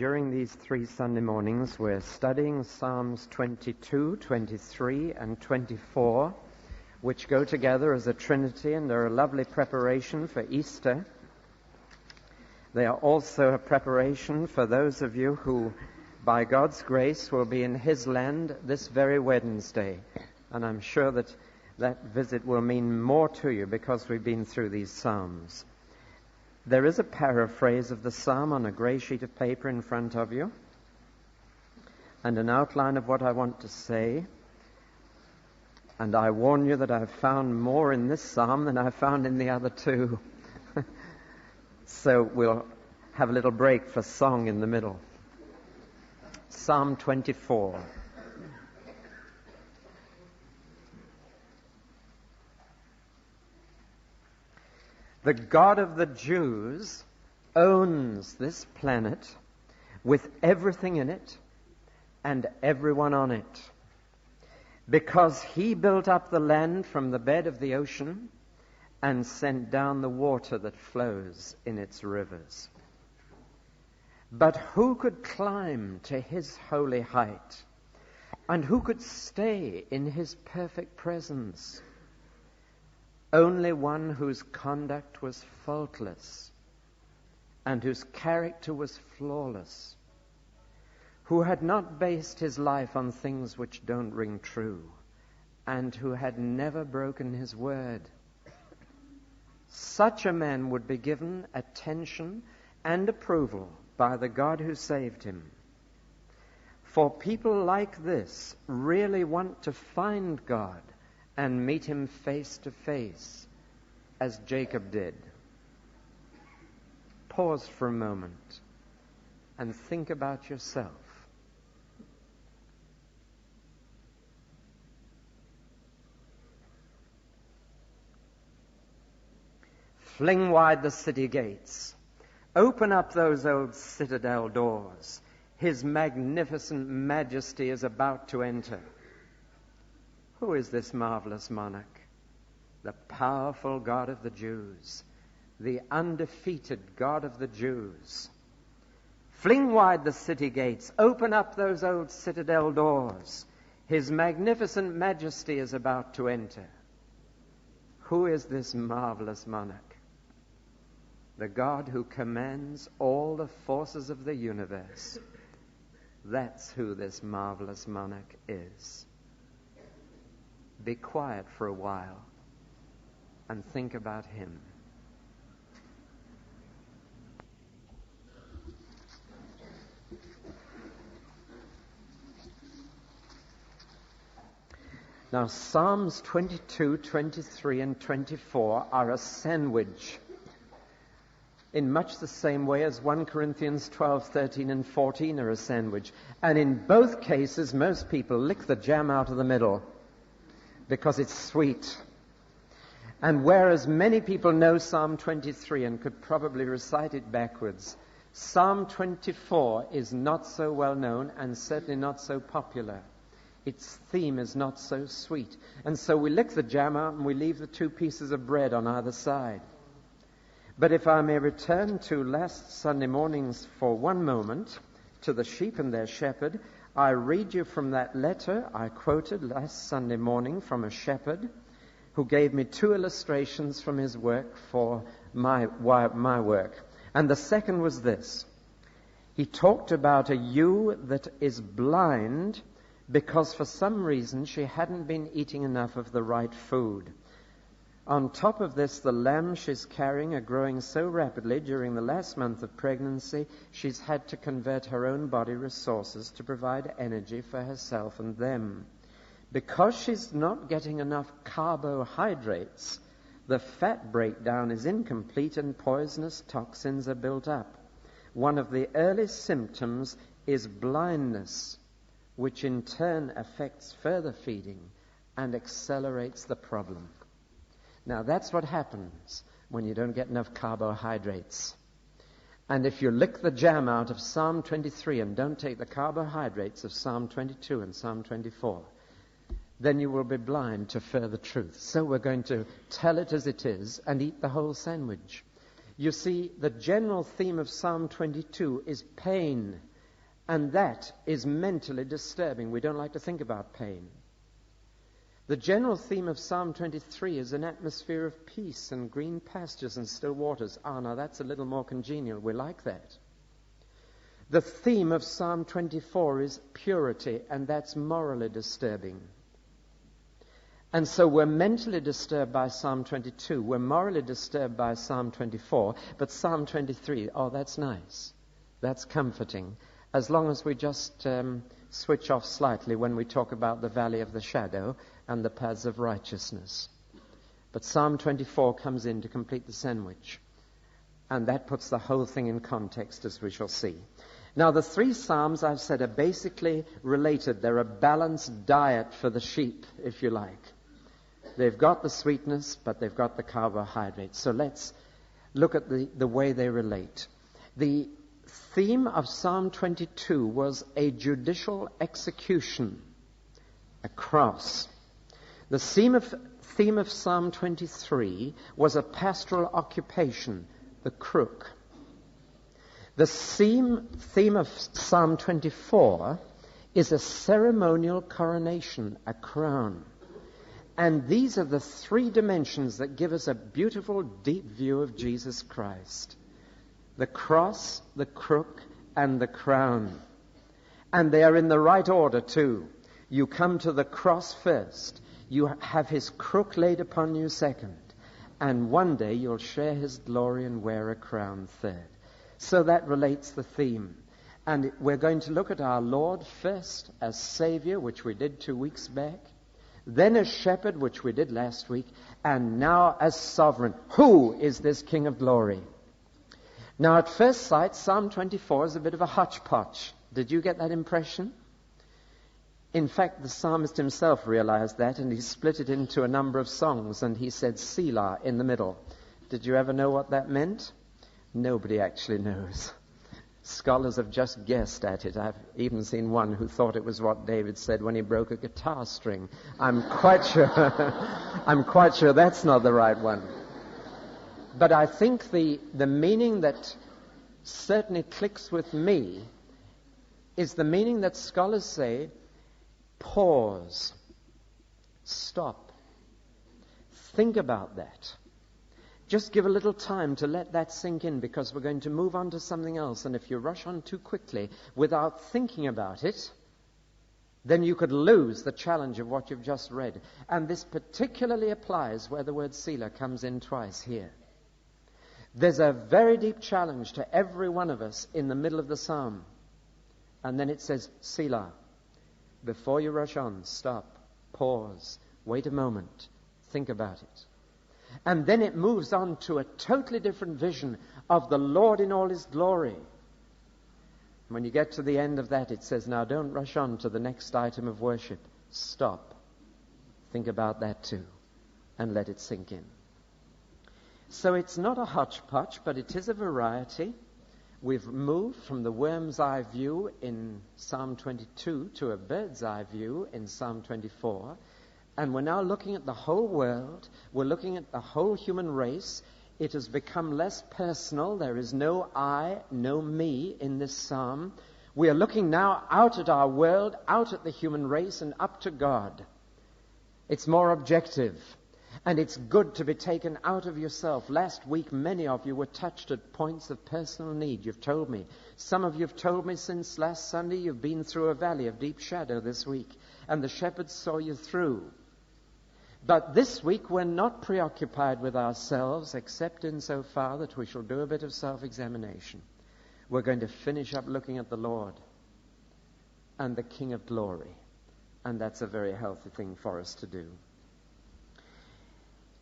during these 3 Sunday mornings, we're studying Psalms 22, 23, and 24, which go together as a trinity and are a lovely preparation for Easter. They are also a preparation for those of you who, by God's grace, will be in His land this very Wednesday. And I'm sure that that visit will mean more to you because we've been through these Psalms. There is a paraphrase of the Psalm on a grey sheet of paper in front of you, and an outline of what I want to say. And I warn you that I've found more in this Psalm than I found in the other 2. So we'll have a little break for song in the middle. Psalm 24. The God of the Jews owns this planet with everything in it and everyone on it, because He built up the land from the bed of the ocean and sent down the water that flows in its rivers. But who could climb to His holy height? And who could stay in His perfect presence? Only one whose conduct was faultless and whose character was flawless, who had not based his life on things which don't ring true, and who had never broken his word. Such a man would be given attention and approval by the God who saved him. For people like this really want to find God and meet Him face to face, as Jacob did. Pause for a moment and think about yourself. Fling wide the city gates. Open up those old citadel doors. His magnificent majesty is about to enter. Who is this marvelous monarch? The powerful God of the Jews, the undefeated God of the Jews. Fling wide the city gates. Open up those old citadel doors. His magnificent majesty is about to enter. Who is this marvelous monarch? The God who commands all the forces of the universe. That's who this marvelous monarch is. Be quiet for a while and think about Him. Now, Psalms 22, 23, and 24 are a sandwich in much the same way as 1 Corinthians 12, 13, and 14 are a sandwich. And in both cases, most people lick the jam out of the middle, because it's sweet. And whereas many people know Psalm 23 and could probably recite it backwards, Psalm 24 is not so well known and certainly not so popular. Its theme is not so sweet. And so we lick the jam out and we leave the 2 pieces of bread on either side. But if I may return to last Sunday mornings for one moment, to the sheep and their shepherd, I read you from that letter I quoted last Sunday morning from a shepherd who gave me 2 illustrations from his work for my work. And the second was this. He talked about a ewe that is blind because for some reason she hadn't been eating enough of the right food. On top of this, the lambs she's carrying are growing so rapidly during the last month of pregnancy, she's had to convert her own body resources to provide energy for herself and them. Because she's not getting enough carbohydrates, the fat breakdown is incomplete and poisonous toxins are built up. One of the early symptoms is blindness, which in turn affects further feeding and accelerates the problem. Now, that's what happens when you don't get enough carbohydrates. And if you lick the jam out of Psalm 23 and don't take the carbohydrates of Psalm 22 and Psalm 24, then you will be blind to further truth. So we're going to tell it as it is and eat the whole sandwich. You see, the general theme of Psalm 22 is pain, and that is mentally disturbing. We don't like to think about pain. The general theme of Psalm 23 is an atmosphere of peace and green pastures and still waters. Now that's a little more congenial. We like that. The theme of Psalm 24 is purity, and that's morally disturbing. And so we're mentally disturbed by Psalm 22. We're morally disturbed by Psalm 24. But Psalm 23, that's nice. That's comforting. As long as we just switch off slightly when we talk about the valley of the shadow and the paths of righteousness. But Psalm 24 comes in to complete the sandwich. And that puts the whole thing in context, as we shall see. Now, the three Psalms, I've said, are basically related. They're a balanced diet for the sheep, if you like. They've got the sweetness, but they've got the carbohydrates. So let's look at the way they relate. The theme of Psalm 22 was a judicial execution, a cross. The theme of Psalm 23 was a pastoral occupation, the crook. The theme of Psalm 24 is a ceremonial coronation, a crown. And these are the three dimensions that give us a beautiful, deep view of Jesus Christ. The cross, the crook, and the crown. And they are in the right order, too. You come to the cross first. You have his crook laid upon you second. And one day you'll share his glory and wear a crown third. So that relates the theme. And we're going to look at our Lord first as Savior, which we did 2 weeks back. Then as Shepherd, which we did last week. And now as Sovereign. Who is this King of glory? Now at first sight, Psalm 24 is a bit of a hodgepodge. Did you get that impression? In fact, the psalmist himself realized that, and he split it into a number of songs, and he said Selah in the middle. Did you ever know what that meant? Nobody actually knows. Scholars have just guessed at it. I've even seen one who thought it was what David said when he broke a guitar string. I'm quite sure that's not the right one. But I think the meaning that certainly clicks with me is the meaning that scholars say, pause, stop, think about that. Just give a little time to let that sink in, because we're going to move on to something else. And if you rush on too quickly without thinking about it, then you could lose the challenge of what you've just read. And this particularly applies where the word Selah comes in twice here. There's a very deep challenge to every one of us in the middle of the psalm. And then it says, Selah. Before you rush on, stop, pause, wait a moment, think about it. And then it moves on to a totally different vision of the Lord in all his glory. When you get to the end of that, it says, now don't rush on to the next item of worship. Stop. Think about that too, and let it sink in. So it's not a hodgepodge, but it is a variety. We've moved from the worm's eye view in Psalm 22 to a bird's eye view in Psalm 24. And we're now looking at the whole world. We're looking at the whole human race. It has become less personal. There is no I, no me in this psalm. We are looking now out at our world, out at the human race, and up to God. It's more objective. And it's good to be taken out of yourself. Last week, many of you were touched at points of personal need. You've told me. Some of you have told me since last Sunday you've been through a valley of deep shadow this week. And the shepherds saw you through. But this week we're not preoccupied with ourselves, except insofar that we shall do a bit of self-examination. We're going to finish up looking at the Lord and the King of glory. And that's a very healthy thing for us to do.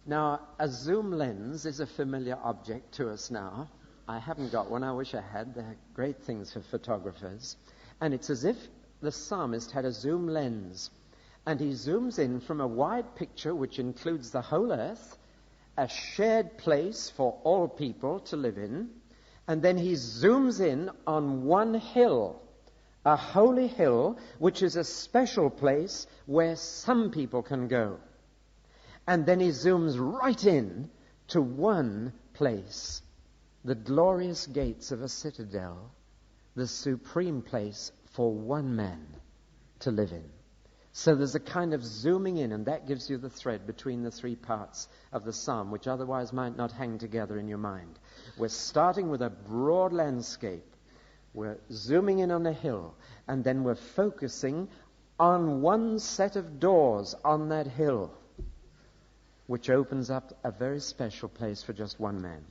Now, a zoom lens is a familiar object to us now. I haven't got one. I wish I had. They're great things for photographers. And it's as if the psalmist had a zoom lens. And he zooms in from a wide picture which includes the whole earth, a shared place for all people to live in. And then he zooms in on one hill, a holy hill, which is a special place where some people can go. And then he zooms right in to one place, the glorious gates of a citadel, the supreme place for one man to live in. So there's a kind of zooming in, and that gives you the thread between the three parts of the psalm, which otherwise might not hang together in your mind. We're starting with a broad landscape. We're zooming in on a hill, and then we're focusing on one set of doors on that hill, which opens up a very special place for just one man.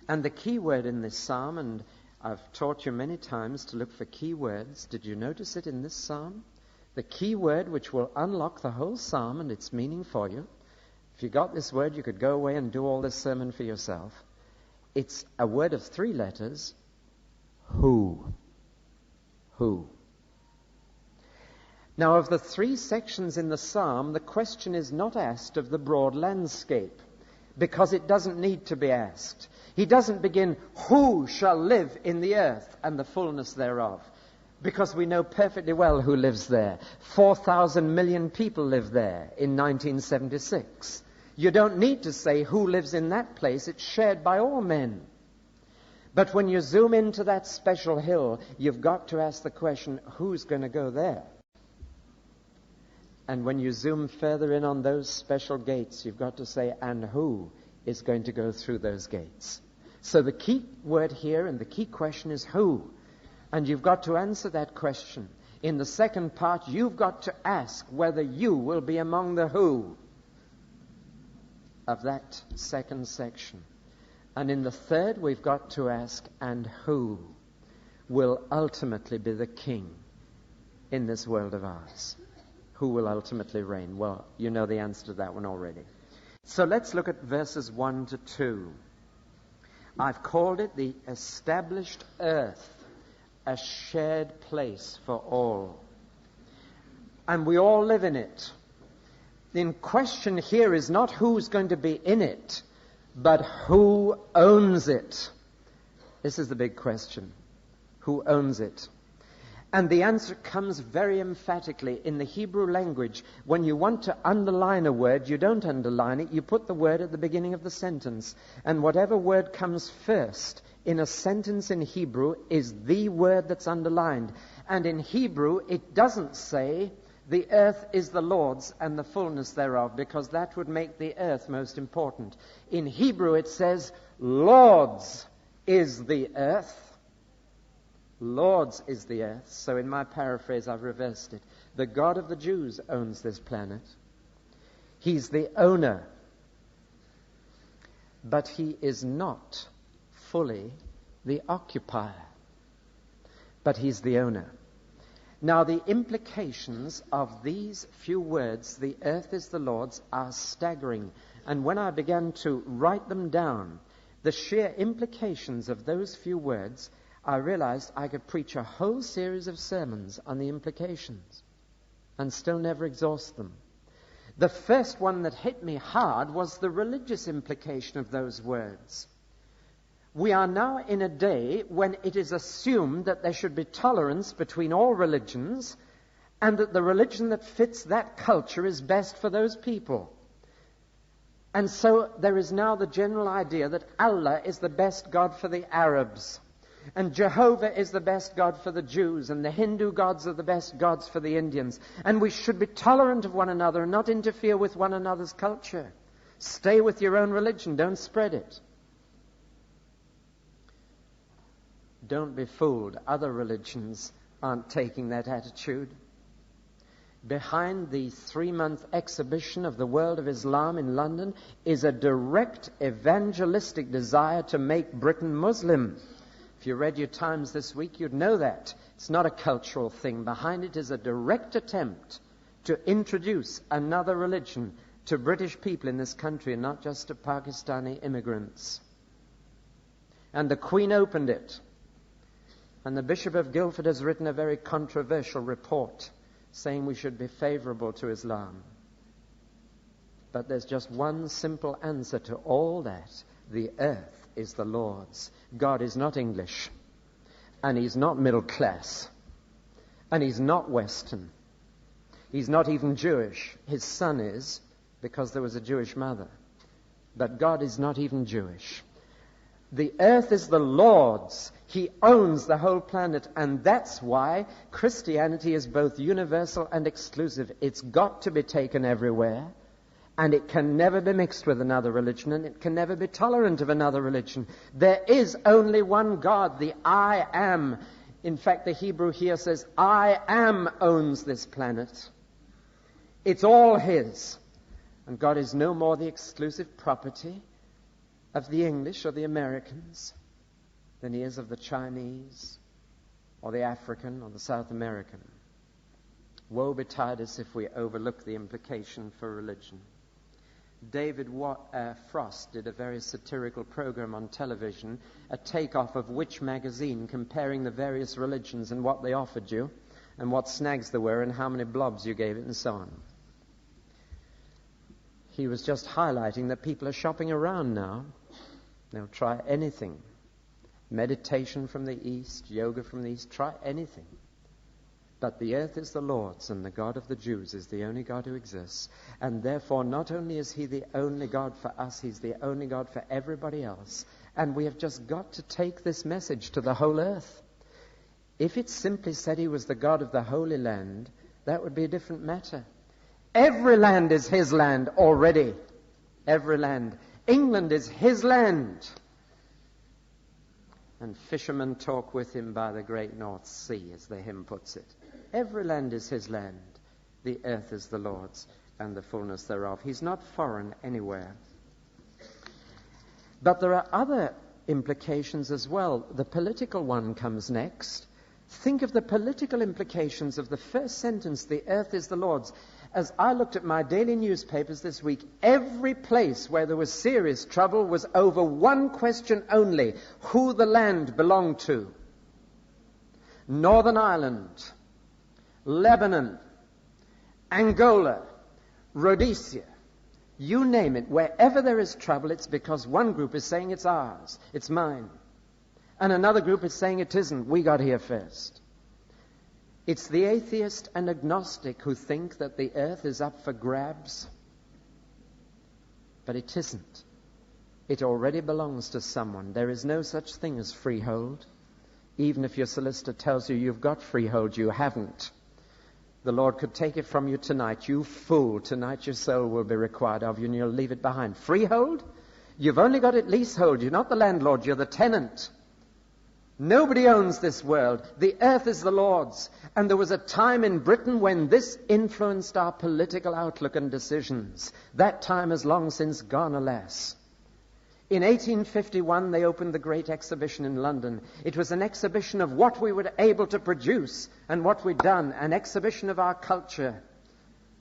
And the key word in this psalm, and I've taught you many times to look for key words. Did you notice it in this psalm? The key word which will unlock the whole psalm and its meaning for you. If you got this word, you could go away and do all this sermon for yourself. It's a word of 3 letters. Who? Who? Now, of the 3 sections in the psalm, the question is not asked of the broad landscape, because it doesn't need to be asked. He doesn't begin, who shall live in the earth and the fullness thereof? Because we know perfectly well who lives there. 4,000 million people live there in 1976. You don't need to say who lives in that place. It's shared by all men. But when you zoom into that special hill, you've got to ask the question, who's going to go there? And when you zoom further in on those special gates, you've got to say, and who is going to go through those gates? So the key word here and the key question is who? And you've got to answer that question. In the second part, you've got to ask whether you will be among the who of that second section. And in the third, we've got to ask, and who will ultimately be the king in this world of ours? Who will ultimately reign? Well, you know the answer to that one already. So let's look at verses 1 to 2. I've called it the established earth, a shared place for all. And we all live in it. The question here is not who's going to be in it, but who owns it. This is the big question. Who owns it? And the answer comes very emphatically in the Hebrew language. When you want to underline a word, you don't underline it. You put the word at the beginning of the sentence. And whatever word comes first in a sentence in Hebrew is the word that's underlined. And in Hebrew, it doesn't say, the earth is the Lord's and the fullness thereof, because that would make the earth most important. In Hebrew, it says, Lord's is the earth. Lord's is the earth. So in my paraphrase, I've reversed it. The God of the Jews owns this planet. He's the owner. But he is not fully the occupier. But he's the owner. Now, the implications of these few words, the earth is the Lord's, are staggering. And when I began to write them down, the sheer implications of those few words, I realized I could preach a whole series of sermons on the implications and still never exhaust them. The first one that hit me hard was the religious implication of those words. We are now in a day when it is assumed that there should be tolerance between all religions and that the religion that fits that culture is best for those people. And so there is now the general idea that Allah is the best God for the Arabs, and Jehovah is the best God for the Jews, and the Hindu gods are the best gods for the Indians. And we should be tolerant of one another and not interfere with one another's culture. Stay with your own religion, don't spread it. Don't be fooled. Other religions aren't taking that attitude. Behind the 3-month exhibition of the world of Islam in London is a direct evangelistic desire to make Britain Muslim. If you read your Times this week, you'd know that. It's not a cultural thing. Behind it is a direct attempt to introduce another religion to British people in this country, and not just to Pakistani immigrants. And the Queen opened it. And the Bishop of Guildford has written a very controversial report saying we should be favorable to Islam. But there's just one simple answer to all that. The earth is the Lord's. God is not English, and he's not middle class, and he's not Western. He's not even Jewish. His son is, because there was a Jewish mother. But God is not even Jewish. The earth is the Lord's. He owns the whole planet, and that's why Christianity is both universal and exclusive. It's got to be taken everywhere, and it can never be mixed with another religion, and it can never be tolerant of another religion. There is only one God, the I Am. In fact, the Hebrew here says, I Am owns this planet. It's all His. And God is no more the exclusive property of the English or the Americans than He is of the Chinese or the African or the South American. Woe betide us if we overlook the implication for religion. David Frost did a very satirical program on television, a takeoff of Which magazine, comparing the various religions and what they offered you and what snags there were and how many blobs you gave it and so on. He was just highlighting that people are shopping around now. They'll try anything. Meditation from the East, yoga from the East, try anything. But the earth is the Lord's, and the God of the Jews is the only God who exists. And therefore, not only is He the only God for us, He's the only God for everybody else. And we have just got to take this message to the whole earth. If it simply said He was the God of the Holy Land, that would be a different matter. Every land is His land already. Every land. England is His land. And fishermen talk with Him by the great North Sea, as the hymn puts it. Every land is His land. The earth is the Lord's, and the fullness thereof. He's not foreign anywhere. But there are other implications as well. The political one comes next. Think of the political implications of the first sentence, the earth is the Lord's. As I looked at my daily newspapers this week, every place where there was serious trouble was over one question only: who the land belonged to. Northern Ireland, Lebanon, Angola, Rhodesia, you name it. Wherever there is trouble, it's because one group is saying it's ours, it's mine. And another group is saying it isn't, we got here first. It's the atheist and agnostic who think that the earth is up for grabs. But it isn't. It already belongs to someone. There is no such thing as freehold. Even if your solicitor tells you you've got freehold, you haven't. The Lord could take it from you tonight. You fool, tonight your soul will be required of you and you'll leave it behind. Freehold? You've only got it leasehold. You're not the landlord, you're the tenant. Nobody owns this world. The earth is the Lord's. And there was a time in Britain when this influenced our political outlook and decisions. That time has long since gone, alas. In 1851, they opened the Great Exhibition in London. It was an exhibition of what we were able to produce and what we'd done, an exhibition of our culture.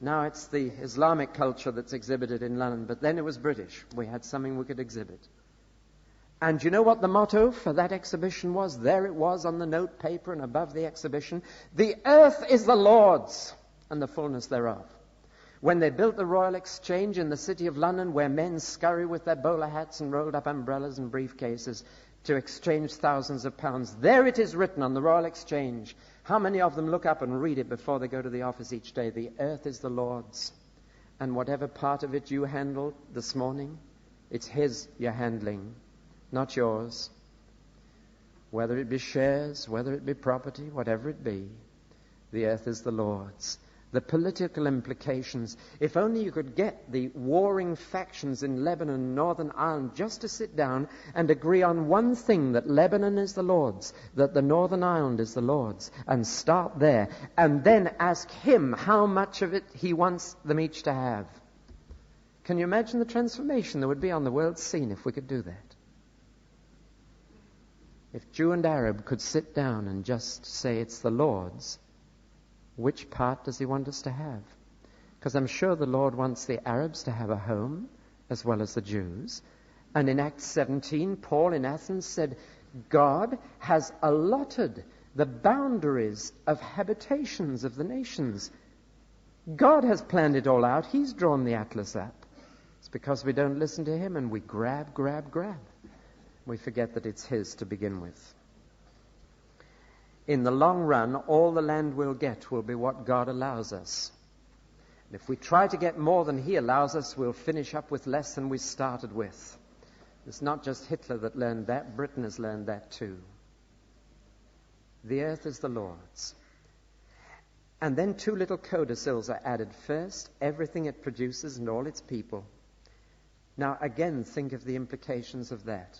Now it's the Islamic culture that's exhibited in London, but then it was British. We had something we could exhibit. And you know what the motto for that exhibition was? There it was on the note paper and above the exhibition. The earth is the Lord's, and the fullness thereof. When they built the Royal Exchange in the city of London, where men scurry with their bowler hats and rolled up umbrellas and briefcases to exchange thousands of pounds, there it is written on the Royal Exchange. How many of them look up and read it before they go to the office each day? The earth is the Lord's. And whatever part of it you handle this morning, it's His you're handling, not yours. Whether it be shares, whether it be property, whatever it be, the earth is the Lord's. The political implications, if only you could get the warring factions in Lebanon and Northern Ireland just to sit down and agree on one thing, that Lebanon is the Lord's, that the Northern Ireland is the Lord's, and start there, and then ask Him how much of it He wants them each to have. Can you imagine the transformation there would be on the world scene if we could do that? If Jew and Arab could sit down and just say it's the Lord's, which part does He want us to have? Because I'm sure the Lord wants the Arabs to have a home as well as the Jews. And in Acts 17, Paul in Athens said, God has allotted the boundaries of habitations of the nations. God has planned it all out. He's drawn the atlas up. It's because we don't listen to Him and we grab. We forget that it's His to begin with. In the long run, all the land we'll get will be what God allows us. And if we try to get more than He allows us, we'll finish up with less than we started with. It's not just Hitler that learned that. Britain has learned that too. The earth is the Lord's. And then 2 little codicils are added. First, everything it produces and all its people. Now, again, think of the implications of that.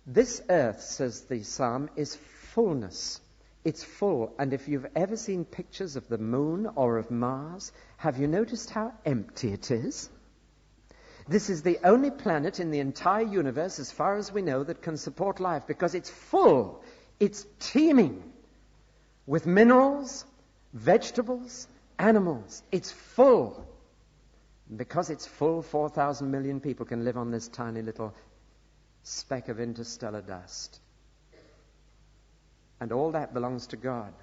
This earth, says the psalm, is fullness. It's full. And if you've ever seen pictures of the moon or of Mars, have you noticed how empty it is? This is the only planet in the entire universe, as far as we know, that can support life, because it's full. It's teeming with minerals, vegetables, animals. It's full. And because it's full, 4,000 million people can live on this tiny little speck of interstellar dust. And all that belongs to God.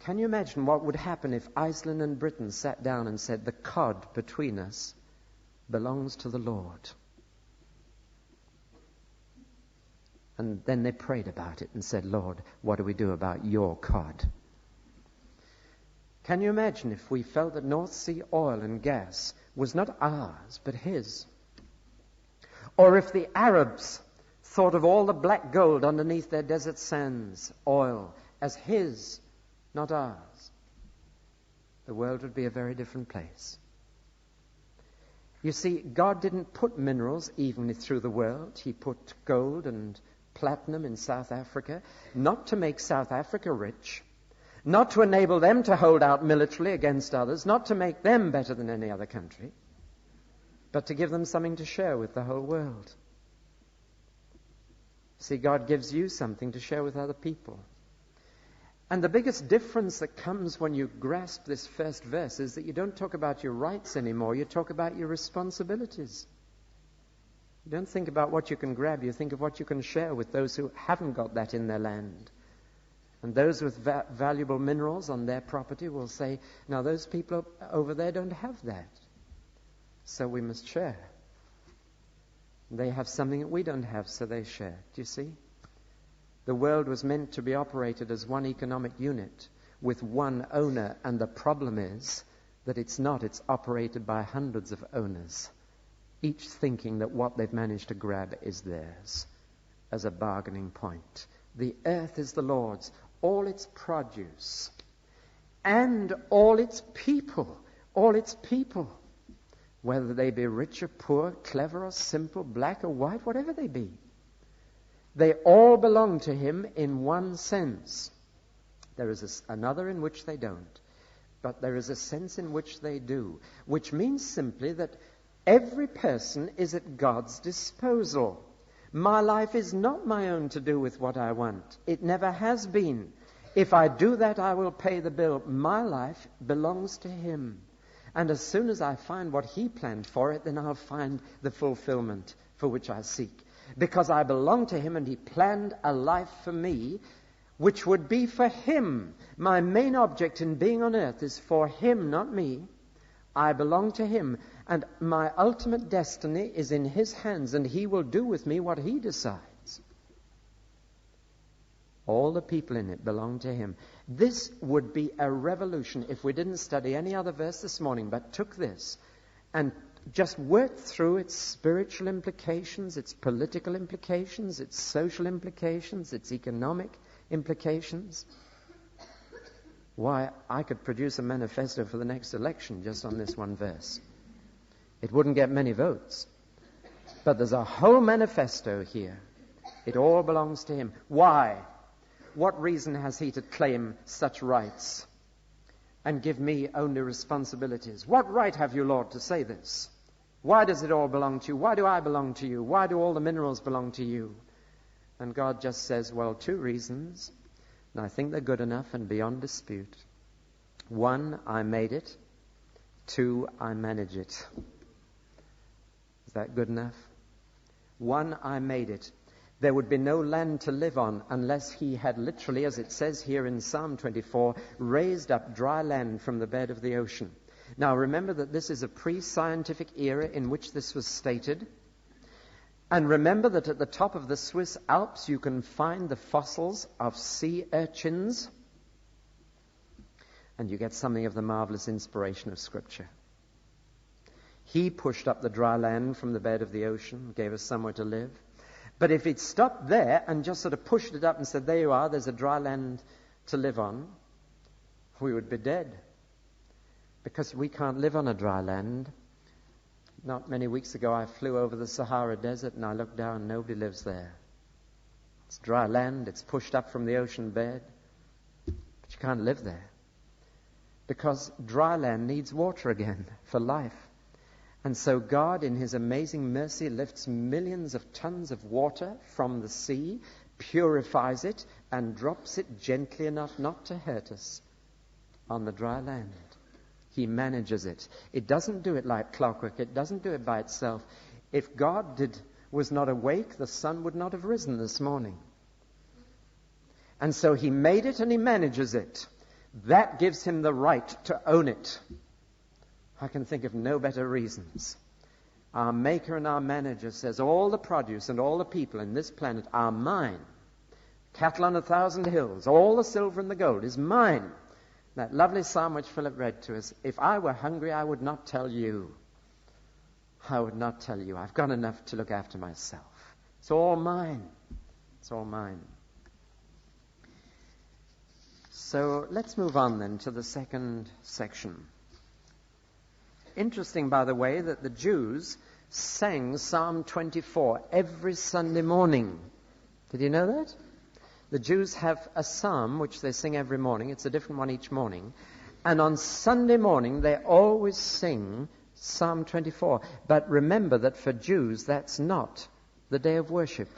Can you imagine what would happen if Iceland and Britain sat down and said, the cod between us belongs to the Lord? And then they prayed about it and said, Lord, what do we do about your cod? Can you imagine if we felt that North Sea oil and gas was not ours, but his? Or if the Arabs thought of all the black gold underneath their desert sands, oil, as his, not ours? The world would be a very different place. You see, God didn't put minerals evenly through the world. He put gold and platinum in South Africa, not to make South Africa rich, not to enable them to hold out militarily against others, not to make them better than any other country, but to give them something to share with the whole world. See, God gives you something to share with other people. And the biggest difference that comes when you grasp this first verse is that you don't talk about your rights anymore, you talk about your responsibilities. You don't think about what you can grab, you think of what you can share with those who haven't got that in their land. And those with valuable minerals on their property will say, now those people over there don't have that. So we must share. They have something that we don't have, so they share. Do you see? The world was meant to be operated as one economic unit with one owner, and the problem is that it's not. It's operated by hundreds of owners, each thinking that what they've managed to grab is theirs as a bargaining point. The earth is the Lord's, all its produce, and all its people, whether they be rich or poor, clever or simple, black or white, whatever they be. They all belong to him in one sense. There is another in which they don't, but there is a sense in which they do, which means simply that every person is at God's disposal. My life is not my own to do with what I want. It never has been. If I do that, I will pay the bill. My life belongs to him. And as soon as I find what he planned for it, then I'll find the fulfillment for which I seek. Because I belong to him, and he planned a life for me which would be for him. My main object in being on earth is for him, not me. I belong to him, and my ultimate destiny is in his hands, and he will do with me what he decides. All the people in it belong to him. This would be a revolution if we didn't study any other verse this morning, but took this and just worked through its spiritual implications, its political implications, its social implications, its economic implications. Why, I could produce a manifesto for the next election just on this one verse. It wouldn't get many votes, but there's a whole manifesto here. It all belongs to him. Why? What reason has he to claim such rights and give me only responsibilities? What right have you, Lord, to say this? Why does it all belong to you? Why do I belong to you? Why do all the minerals belong to you? And God just says, well, 2 reasons, and I think they're good enough and beyond dispute. 1, I made it. 2, I manage it. Is that good enough? 1, I made it. There would be no land to live on unless he had literally, as it says here in Psalm 24, raised up dry land from the bed of the ocean. Now remember that this is a pre-scientific era in which this was stated. And remember that at the top of the Swiss Alps you can find the fossils of sea urchins. And you get something of the marvelous inspiration of Scripture. He pushed up the dry land from the bed of the ocean, gave us somewhere to live. But if he'd stopped there and just sort of pushed it up and said, there you are, there's a dry land to live on, we would be dead. Because we can't live on a dry land. Not many weeks ago, I flew over the Sahara Desert and I looked down, nobody lives there. It's dry land, it's pushed up from the ocean bed, but you can't live there. Because dry land needs water again for life. And so God, in his amazing mercy, lifts millions of tons of water from the sea, purifies it, and drops it gently enough not to hurt us on the dry land. He manages it. It doesn't do it like clockwork. It doesn't do it by itself. If God was not awake, the sun would not have risen this morning. And so he made it and he manages it. That gives him the right to own it. I can think of no better reasons. Our maker and our manager says, all the produce and all the people in this planet are mine. Cattle on 1,000 hills, all the silver and the gold is mine. That lovely psalm which Philip read to us, if I were hungry, I would not tell you. I would not tell you. I've got enough to look after myself. It's all mine. It's all mine. So let's move on then to the second section. Interesting, by the way, that the Jews sang Psalm 24 every Sunday morning. Did you know that? The Jews have a psalm which they sing every morning. It's a different one each morning. And on Sunday morning, they always sing Psalm 24. But remember that for Jews, that's not the day of worship.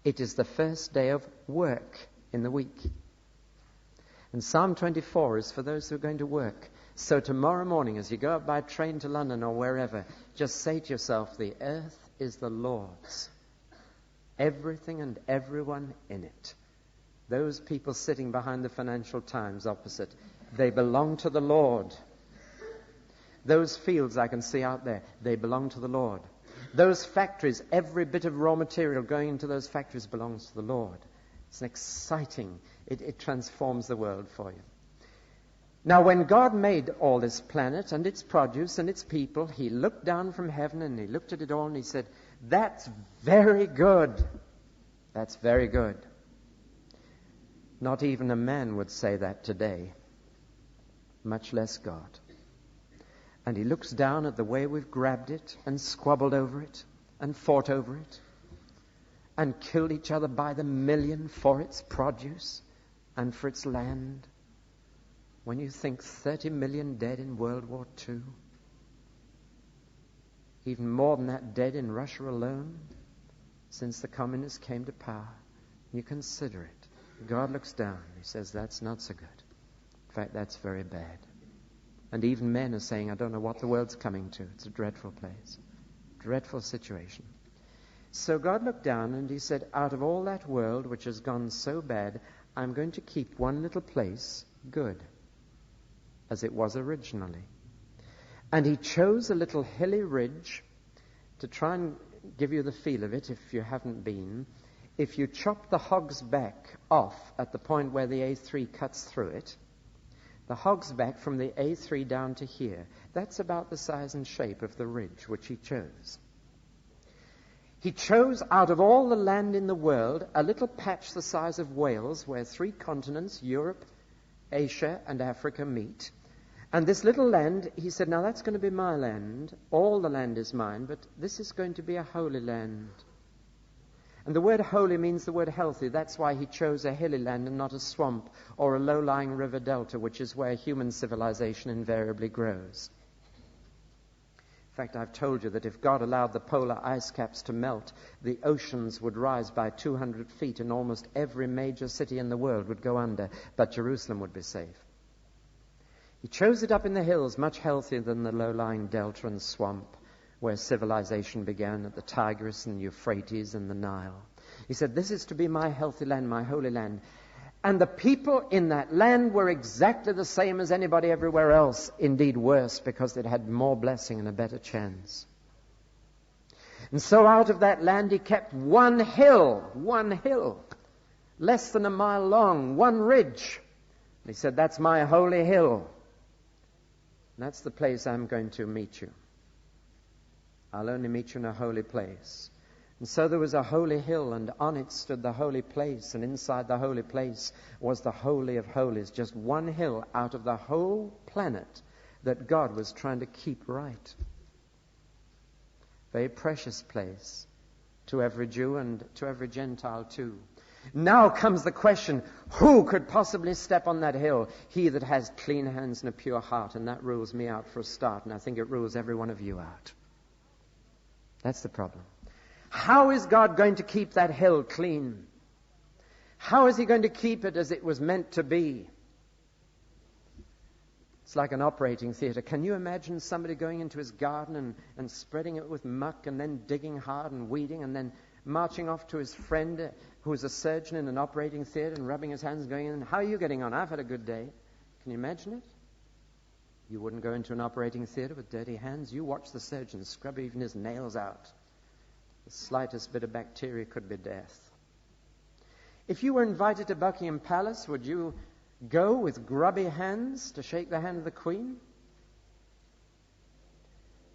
It is the first day of work in the week. And Psalm 24 is for those who are going to work. So tomorrow morning, as you go up by train to London or wherever, just say to yourself, the earth is the Lord's. Everything and everyone in it. Those people sitting behind the Financial Times opposite, they belong to the Lord. Those fields I can see out there, they belong to the Lord. Those factories, every bit of raw material going into those factories belongs to the Lord. It's an exciting, it transforms the world for you. Now, when God made all this planet and its produce and its people, he looked down from heaven and he looked at it all and he said, that's very good. That's very good. Not even a man would say that today, much less God. And he looks down at the way we've grabbed it and squabbled over it and fought over it and killed each other by the million for its produce and for its land. When you think 30 million dead in World War II, even more than that dead in Russia alone, since the communists came to power, you consider it. God looks down. He says, that's not so good. In fact, that's very bad. And even men are saying, I don't know what the world's coming to. It's a dreadful place. Dreadful situation. So God looked down and he said, out of all that world which has gone so bad, I'm going to keep one little place good, as it was originally. And he chose a little hilly ridge to try and give you the feel of it if you haven't been. If you chop the hog's back off at the point where the A3 cuts through it, the hog's back from the A3 down to here, that's about the size and shape of the ridge which he chose. He chose out of all the land in the world a little patch the size of Wales where 3 continents, Europe, Asia and Africa meet. And this little land, he said, now that's going to be my land. All the land is mine, but this is going to be a holy land. And the word holy means the word healthy. That's why he chose a hilly land and not a swamp or a low-lying river delta, which is where human civilization invariably grows. In fact, I've told you that if God allowed the polar ice caps to melt, the oceans would rise by 200 feet and almost every major city in the world would go under, but Jerusalem would be safe. He chose it up in the hills, much healthier than the low-lying delta and swamp where civilization began at the Tigris and Euphrates and the Nile. He said, this is to be my healthy land, my holy land. And the people in that land were exactly the same as anybody everywhere else, indeed worse, because it had more blessing and a better chance. And so out of that land he kept one hill, less than a mile long, one ridge. He said, that's my holy hill. That's the place I'm going to meet you. I'll only meet you in a holy place. And so there was a holy hill, and on it stood the holy place, and inside the holy place was the Holy of Holies, just one hill out of the whole planet that God was trying to keep right. Very precious place to every Jew and to every Gentile too. Now comes the question, who could possibly step on that hill? He that has clean hands and a pure heart. And that rules me out for a start, and I think it rules every one of you out. That's the problem. How is God going to keep that hill clean? How is he going to keep it as it was meant to be? It's like an operating theater. Can you imagine somebody going into his garden and spreading it with muck and then digging hard and weeding and then marching off to his friend who is a surgeon in an operating theater and rubbing his hands and going in, how are you getting on? I've had a good day. Can you imagine it? You wouldn't go into an operating theater with dirty hands. You watch the surgeon scrub even his nails out. The slightest bit of bacteria could be death. If you were invited to Buckingham Palace, would you go with grubby hands to shake the hand of the Queen?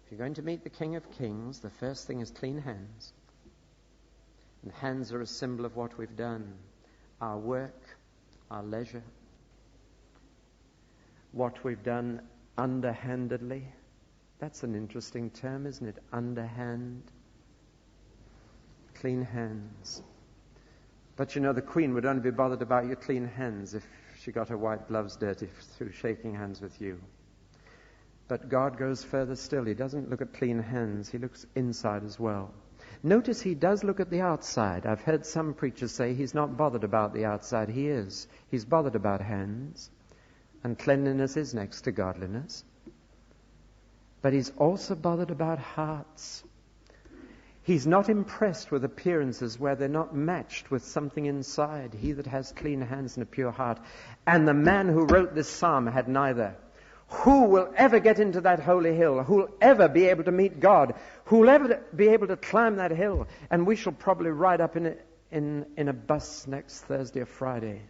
If you're going to meet the King of Kings, the first thing is clean hands. And hands are a symbol of what we've done. Our work, our leisure. What we've done underhandedly. That's an interesting term, isn't it? Underhand. Clean hands. But you know, the Queen would only be bothered about your clean hands if she got her white gloves dirty through shaking hands with you. But God goes further still. He doesn't look at clean hands. He looks inside as well. Notice he does look at the outside. I've heard some preachers say he's not bothered about the outside. He is. He's bothered about hands. And cleanliness is next to godliness. But he's also bothered about hearts. He's not impressed with appearances where they're not matched with something inside. He that has clean hands and a pure heart. And the man who wrote this psalm had neither. Who will ever get into that holy hill? Who will ever be able to meet God? Who will ever be able to climb that hill? And we shall probably ride up in a bus next Thursday or Friday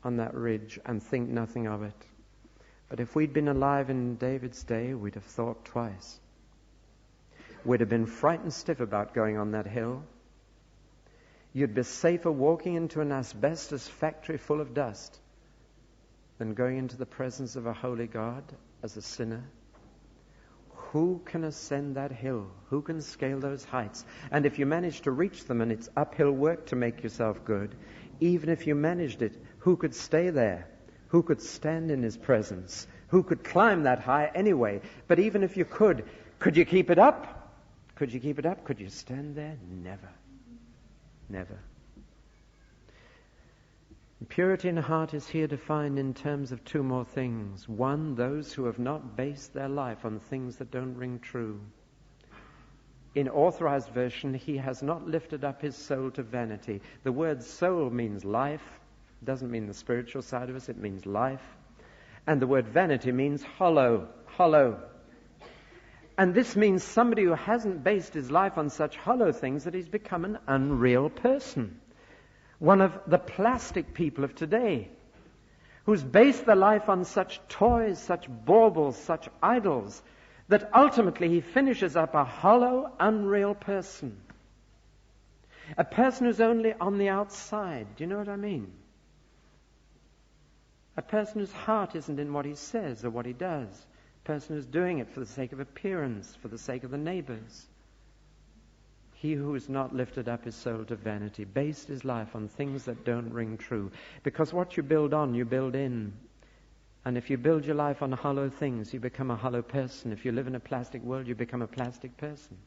on that ridge and think nothing of it. But if we'd been alive in David's day, we'd have thought twice. We'd have been frightened stiff about going on that hill. You'd be safer walking into an asbestos factory full of dust than going into the presence of a holy God as a sinner. Who can ascend that hill? Who can scale those heights? And if you manage to reach them, and it's uphill work to make yourself good, even if you managed it, who could stay there? Who could stand in his presence? Who could climb that high anyway? But even if you could you keep it up? Could you keep it up? Could you stand there? Never. Never. Purity in heart is here defined in terms of two more things. One, those who have not based their life on things that don't ring true. In Authorized Version, he has not lifted up his soul to vanity. The word soul means life. It doesn't mean the spiritual side of us. It means life. And the word vanity means hollow. Hollow. And this means somebody who hasn't based his life on such hollow things that he's become an unreal person. One of the plastic people of today, who's based their life on such toys, such baubles, such idols, that ultimately he finishes up a hollow, unreal person. A person who's only on the outside. Do you know what I mean? A person whose heart isn't in what he says or what he does. A person who's doing it for the sake of appearance, for the sake of the neighbors. He who has not lifted up his soul to vanity, based his life on things that don't ring true. Because what you build on, you build in. And if you build your life on hollow things, you become a hollow person. If you live in a plastic world, you become a plastic person.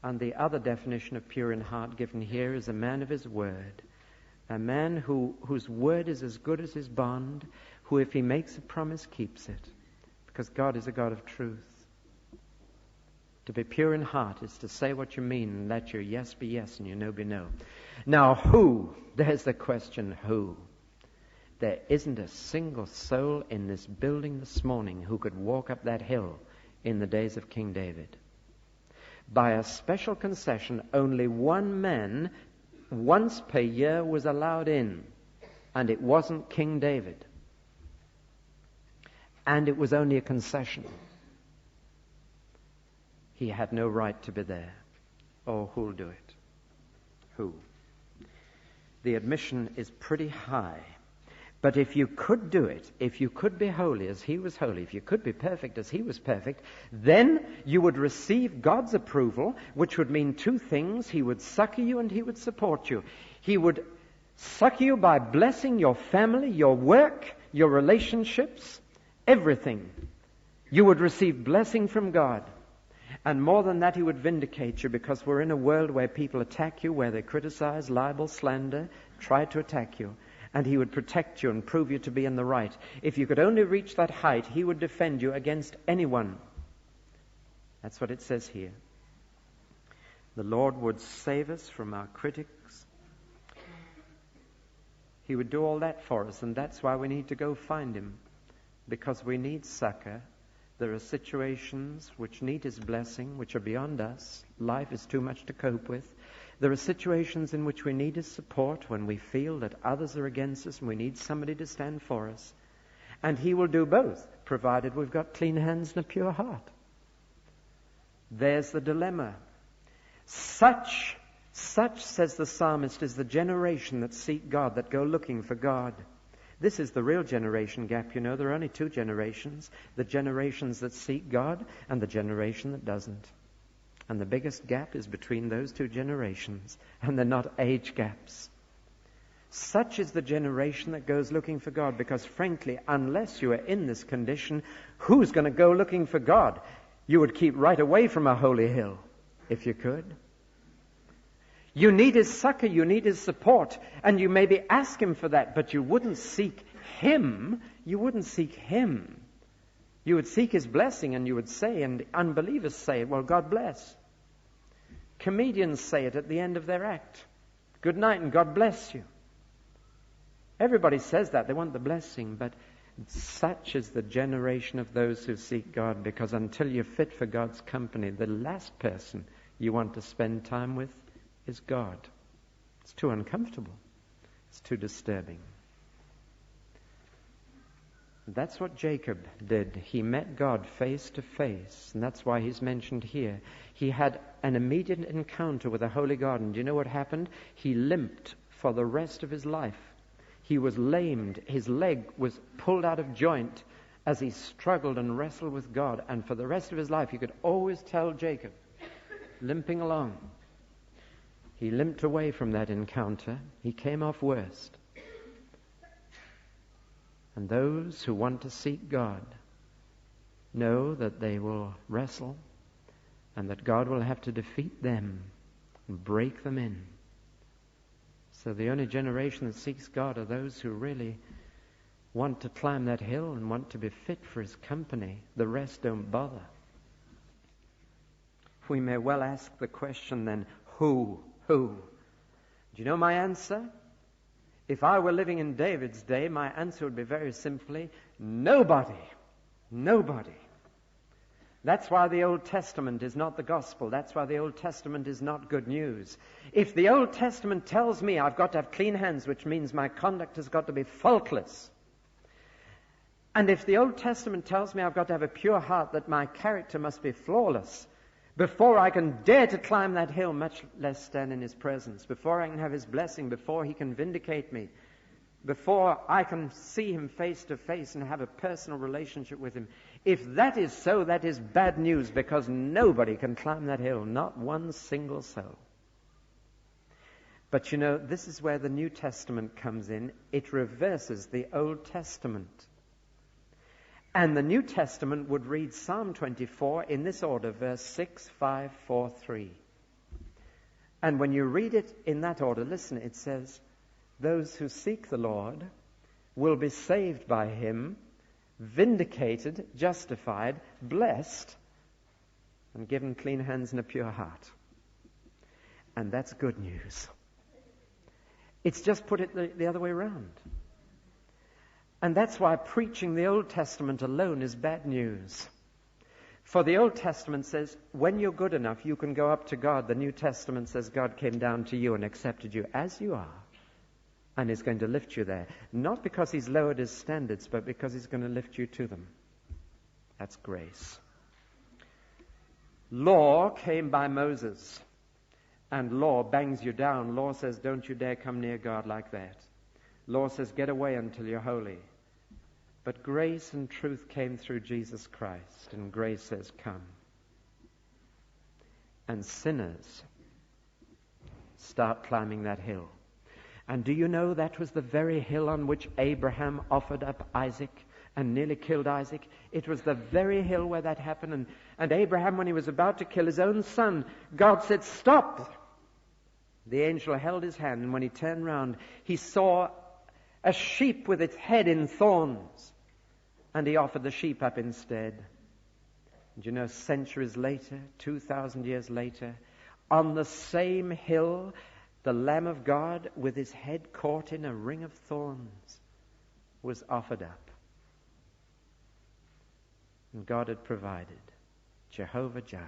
And the other definition of pure in heart given here is a man of his word. A man whose word is as good as his bond, who if he makes a promise, keeps it. Because God is a God of truth. To be pure in heart is to say what you mean and let your yes be yes and your no be no. Now who? There's the question, who? There isn't a single soul in this building this morning who could walk up that hill in the days of King David. By a special concession, only one man once per year was allowed in, and it wasn't King David. And it was only a concession. He had no right to be there. Oh, who'll do it? Who? The admission is pretty high. But if you could do it, if you could be holy as he was holy, if you could be perfect as he was perfect, then you would receive God's approval, which would mean two things. He would succor you and he would support you. He would succor you by blessing your family, your work, your relationships, everything. You would receive blessing from God. And more than that, he would vindicate you, because we're in a world where people attack you, where they criticize, libel, slander, try to attack you. And he would protect you and prove you to be in the right. If you could only reach that height, he would defend you against anyone. That's what it says here. The Lord would save us from our critics. He would do all that for us, and that's why we need to go find him, because we need succor. There are situations which need his blessing, which are beyond us. Life is too much to cope with. There are situations in which we need his support when we feel that others are against us and we need somebody to stand for us. And he will do both, provided we've got clean hands and a pure heart. There's the dilemma. Such, says the psalmist, is the generation that seek God, that go looking for God. This is the real generation gap, you know. There are only two generations. The generations that seek God and the generation that doesn't. And the biggest gap is between those two generations. And they're not age gaps. Such is the generation that goes looking for God. Because frankly, unless you are in this condition, who's going to go looking for God? You would keep right away from a holy hill, if you could. You need his succor, you need his support, and you maybe ask him for that, but you wouldn't seek him. You wouldn't seek him. You would seek his blessing, and you would say, and unbelievers say, well, God bless. Comedians say it at the end of their act. Good night and God bless you. Everybody says that. They want the blessing, but such is the generation of those who seek God, because until you're fit for God's company, the last person you want to spend time with is God. It's too uncomfortable. It's too disturbing. That's what Jacob did. He met God face to face, and that's why he's mentioned here. He had an immediate encounter with the Holy God, and do you know what happened? He limped for the rest of his life. He was lamed. His leg was pulled out of joint as he struggled and wrestled with God, and for the rest of his life you could always tell Jacob limping along. He limped away from that encounter. He came off worst. And those who want to seek God know that they will wrestle and that God will have to defeat them and break them in. So the only generation that seeks God are those who really want to climb that hill and want to be fit for his company. The rest don't bother. We may well ask the question then, who? Do you know my answer? If I were living in David's day, my answer would be very simply, nobody. Nobody. That's why the Old Testament is not the gospel. That's why the Old Testament is not good news. If the Old Testament tells me I've got to have clean hands, which means my conduct has got to be faultless, and if the Old Testament tells me I've got to have a pure heart, that my character must be flawless, before I can dare to climb that hill, much less stand in his presence, before I can have his blessing, before he can vindicate me, before I can see him face to face and have a personal relationship with him. If that is so, that is bad news, because nobody can climb that hill, not one single soul. But you know, this is where the New Testament comes in. It reverses the Old Testament. And the New Testament would read Psalm 24 in this order, verse 6, 5, 4, 3. And when you read it in that order, listen, it says, those who seek the Lord will be saved by him, vindicated, justified, blessed, and given clean hands and a pure heart. And that's good news. It's just put it the other way around. And that's why preaching the Old Testament alone is bad news. For the Old Testament says, when you're good enough, you can go up to God. The New Testament says God came down to you and accepted you as you are. And is going to lift you there. Not because he's lowered his standards, but because he's going to lift you to them. That's grace. Law came by Moses, and law bangs you down. Law says, don't you dare come near God like that. Law says, get away until you're holy. But grace and truth came through Jesus Christ, and grace says, come. And sinners start climbing that hill. And do you know that was the very hill on which Abraham offered up Isaac and nearly killed Isaac? It was the very hill where that happened. And Abraham, when he was about to kill his own son, God said, stop. The angel held his hand, and when he turned round, he saw a sheep with its head in thorns. And he offered the sheep up instead. And you know, centuries later, 2,000 years later, on the same hill, the Lamb of God, with his head caught in a ring of thorns, was offered up. And God had provided. Jehovah Jireh.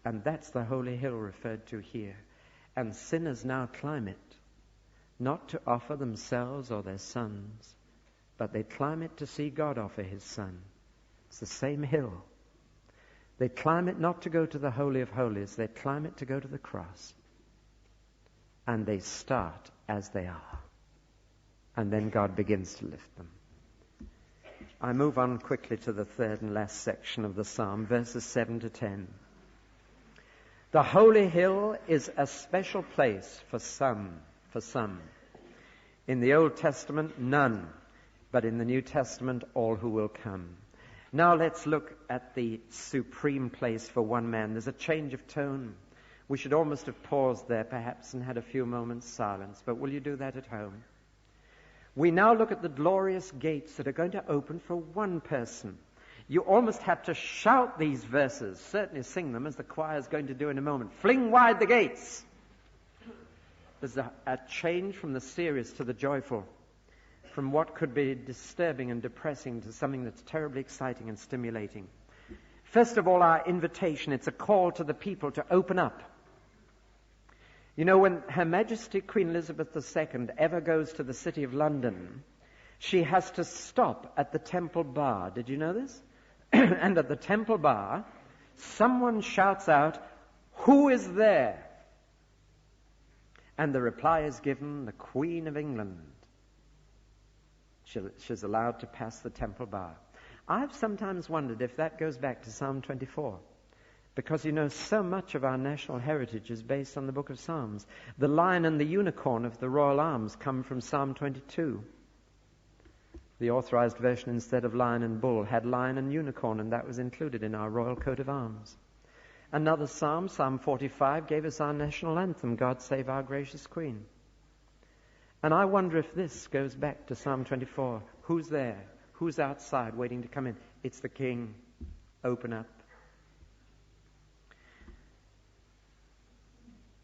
And that's the holy hill referred to here. And sinners now climb it, not to offer themselves or their sons, but they climb it to see God offer his Son. It's the same hill. They climb it not to go to the Holy of Holies. They climb it to go to the cross. And they start as they are. And then God begins to lift them. I move on quickly to the third and last section of the psalm, verses 7 to 10. The holy hill is a special place for some. In the Old Testament, none. But in the New Testament, all who will come. Now let's look at the supreme place for one man. There's a change of tone. We should almost have paused there perhaps and had a few moments silence. But will you do that at home? We now look at the glorious gates that are going to open for one person. You almost have to shout these verses, certainly sing them as the choir is going to do in a moment. Fling wide the gates. There's a change from the serious to the joyful, from what could be disturbing and depressing to something that's terribly exciting and stimulating. First of all, our invitation, it's a call to the people to open up. You know, when Her Majesty Queen Elizabeth II ever goes to the City of London, she has to stop at the Temple Bar. Did you know this? And at the Temple Bar, someone shouts out, "Who is there?" And the reply is given, "The Queen of England." She's allowed to pass the Temple Bar. I've sometimes wondered if that goes back to Psalm 24. Because, you know, so much of our national heritage is based on the book of Psalms. The lion and the unicorn of the royal arms come from Psalm 22. The authorized version, instead of lion and bull, had lion and unicorn, and that was included in our royal coat of arms. Another psalm, Psalm 45, gave us our national anthem, "God Save Our Gracious Queen." And I wonder if this goes back to Psalm 24. Who's there? Who's outside waiting to come in? It's the King. Open up.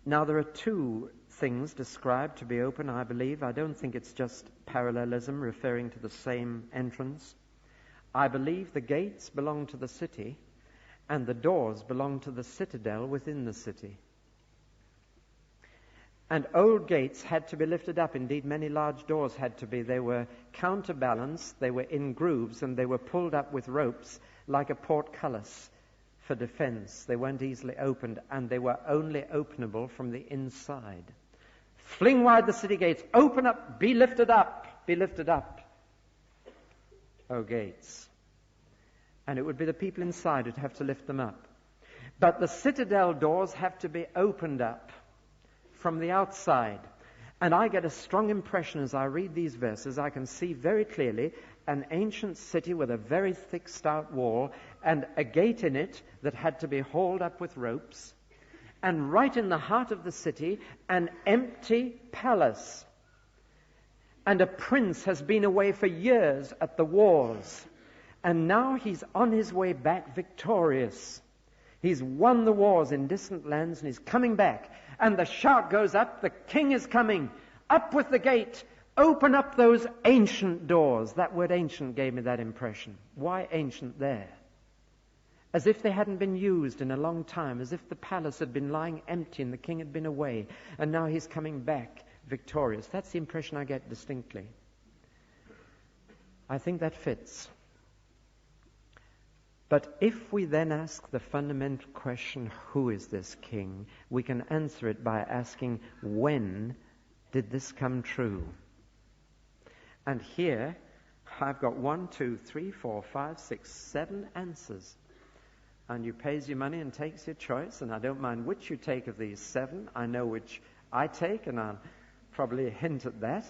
Now, there are two things described to be open, I believe. I don't think it's just parallelism referring to the same entrance. I believe the gates belong to the city and the doors belong to the citadel within the city. And old gates had to be lifted up. Indeed, many large doors had to be. They were counterbalanced, they were in grooves, and they were pulled up with ropes like a portcullis for defense. They weren't easily opened, and they were only openable from the inside. Fling wide the city gates. Open up. Be lifted up. Be lifted up, O gates. And it would be the people inside who'd have to lift them up. But the citadel doors have to be opened up from the outside. And I get a strong impression as I read these verses. I can see very clearly an ancient city with a very thick, stout wall and a gate in it that had to be hauled up with ropes. And right in the heart of the city, an empty palace. And a prince has been away for years at the wars. And now he's on his way back victorious. He's won the wars in distant lands and he's coming back. And the shout goes up, "The king is coming. Up with the gate. Open up those ancient doors." That word ancient gave me that impression. Why ancient there? As if they hadn't been used in a long time, as if the palace had been lying empty and the king had been away, and now he's coming back victorious. That's the impression I get distinctly. I think that fits. But if we then ask the fundamental question, who is this king? We can answer it by asking, when did this come true? And here, I've got 1, 2, 3, 4, 5, 6, 7 answers. And you pays your money and takes your choice, and I don't mind which you take of these 7. I know which I take, and I'll probably hint at that,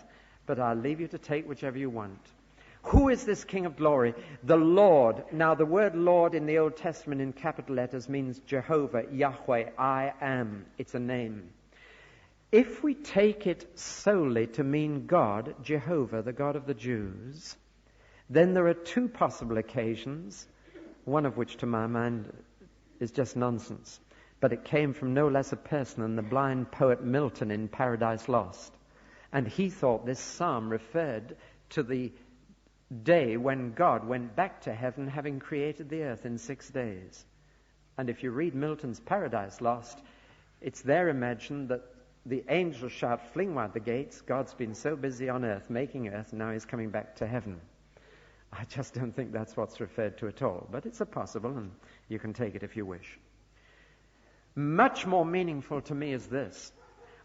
but I'll leave you to take whichever you want. Who is this King of glory? The Lord. Now, the word Lord in the Old Testament in capital letters means Jehovah, Yahweh, I am. It's a name. If we take it solely to mean God, Jehovah, the God of the Jews, then there are 2 possible occasions, one of which to my mind is just nonsense. But it came from no less a person than the blind poet Milton in Paradise Lost. And he thought this psalm referred to the day when God went back to heaven, having created the earth in 6 days. And if you read Milton's Paradise Lost, it's there imagined that the angels shout, "Fling wide the gates. God's been so busy on earth, making earth, now he's coming back to heaven." I just don't think that's what's referred to at all. But it's a possible, and you can take it if you wish. Much more meaningful to me is this.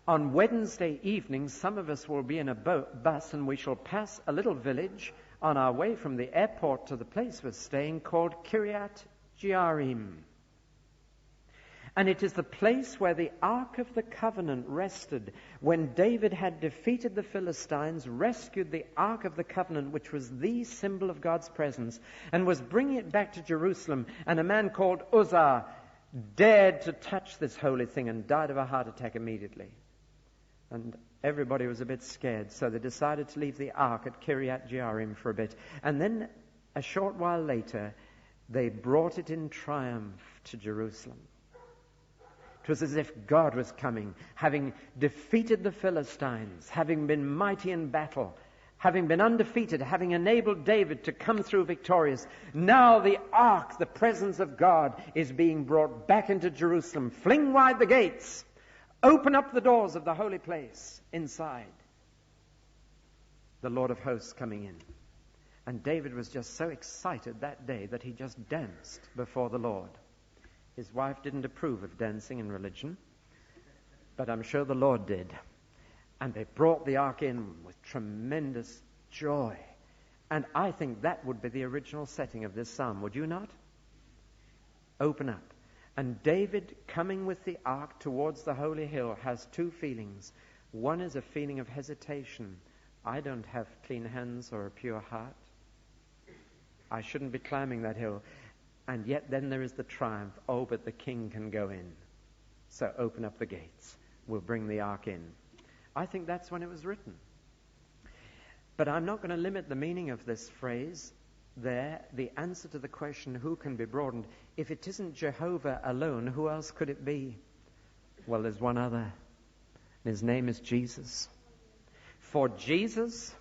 On Wednesday evening, some of us will be in a bus, and we shall pass a little village on our way from the airport to the place we're staying called Kiryat Jearim. And it is the place where the Ark of the Covenant rested when David had defeated the Philistines, rescued the Ark of the Covenant, which was the symbol of God's presence, and was bringing it back to Jerusalem. And a man called Uzzah dared to touch this holy thing and died of a heart attack immediately. And everybody was a bit scared, so they decided to leave the ark at Kiryat Jearim for a bit. And then, a short while later, they brought it in triumph to Jerusalem. It was as if God was coming, having defeated the Philistines, having been mighty in battle, having been undefeated, having enabled David to come through victorious. Now the ark, the presence of God, is being brought back into Jerusalem. Fling wide the gates. Open up the doors of the holy place inside. The Lord of hosts coming in. And David was just so excited that day that he just danced before the Lord. His wife didn't approve of dancing in religion, but I'm sure the Lord did. And they brought the ark in with tremendous joy. And I think that would be the original setting of this psalm, would you not? Open up. And David, coming with the ark towards the holy hill, has 2 feelings. One is a feeling of hesitation. I don't have clean hands or a pure heart. I shouldn't be climbing that hill. And yet then there is the triumph. Oh, but the king can go in. So open up the gates. We'll bring the ark in. I think that's when it was written. But I'm not going to limit the meaning of this phrase there, the answer to the question, who can be broadened? If it isn't Jehovah alone, who else could it be? Well, there's one other. And his name is Jesus. For Jesus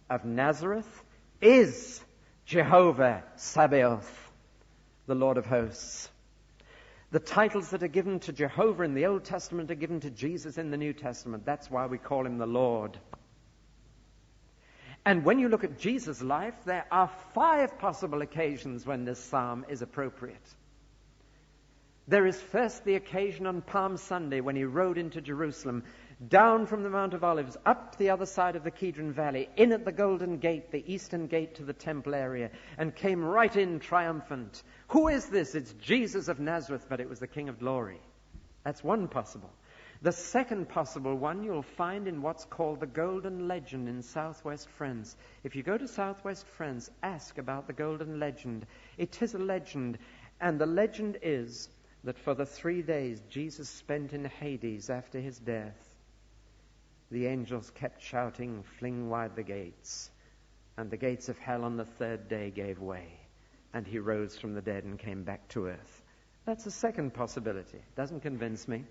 of Nazareth is Jehovah Sabaoth, the Lord of hosts. The titles that are given to Jehovah in the Old Testament are given to Jesus in the New Testament. That's why we call him the Lord. And when you look at Jesus' life, there are 5 possible occasions when this psalm is appropriate. There is first the occasion on Palm Sunday when he rode into Jerusalem, down from the Mount of Olives, up the other side of the Kidron Valley, in at the Golden Gate, the eastern gate to the temple area, and came right in triumphant. Who is this? It's Jesus of Nazareth, but it was the King of Glory. That's one possible. The second possible one you'll find in what's called the Golden Legend in Southwest France. If you go to Southwest France, ask about the Golden Legend. It is a legend, and the legend is that for the 3 days Jesus spent in Hades after his death, the angels kept shouting, "Fling wide the gates." And the gates of hell on the 3rd day gave way, and he rose from the dead and came back to earth. That's a second possibility. Doesn't convince me.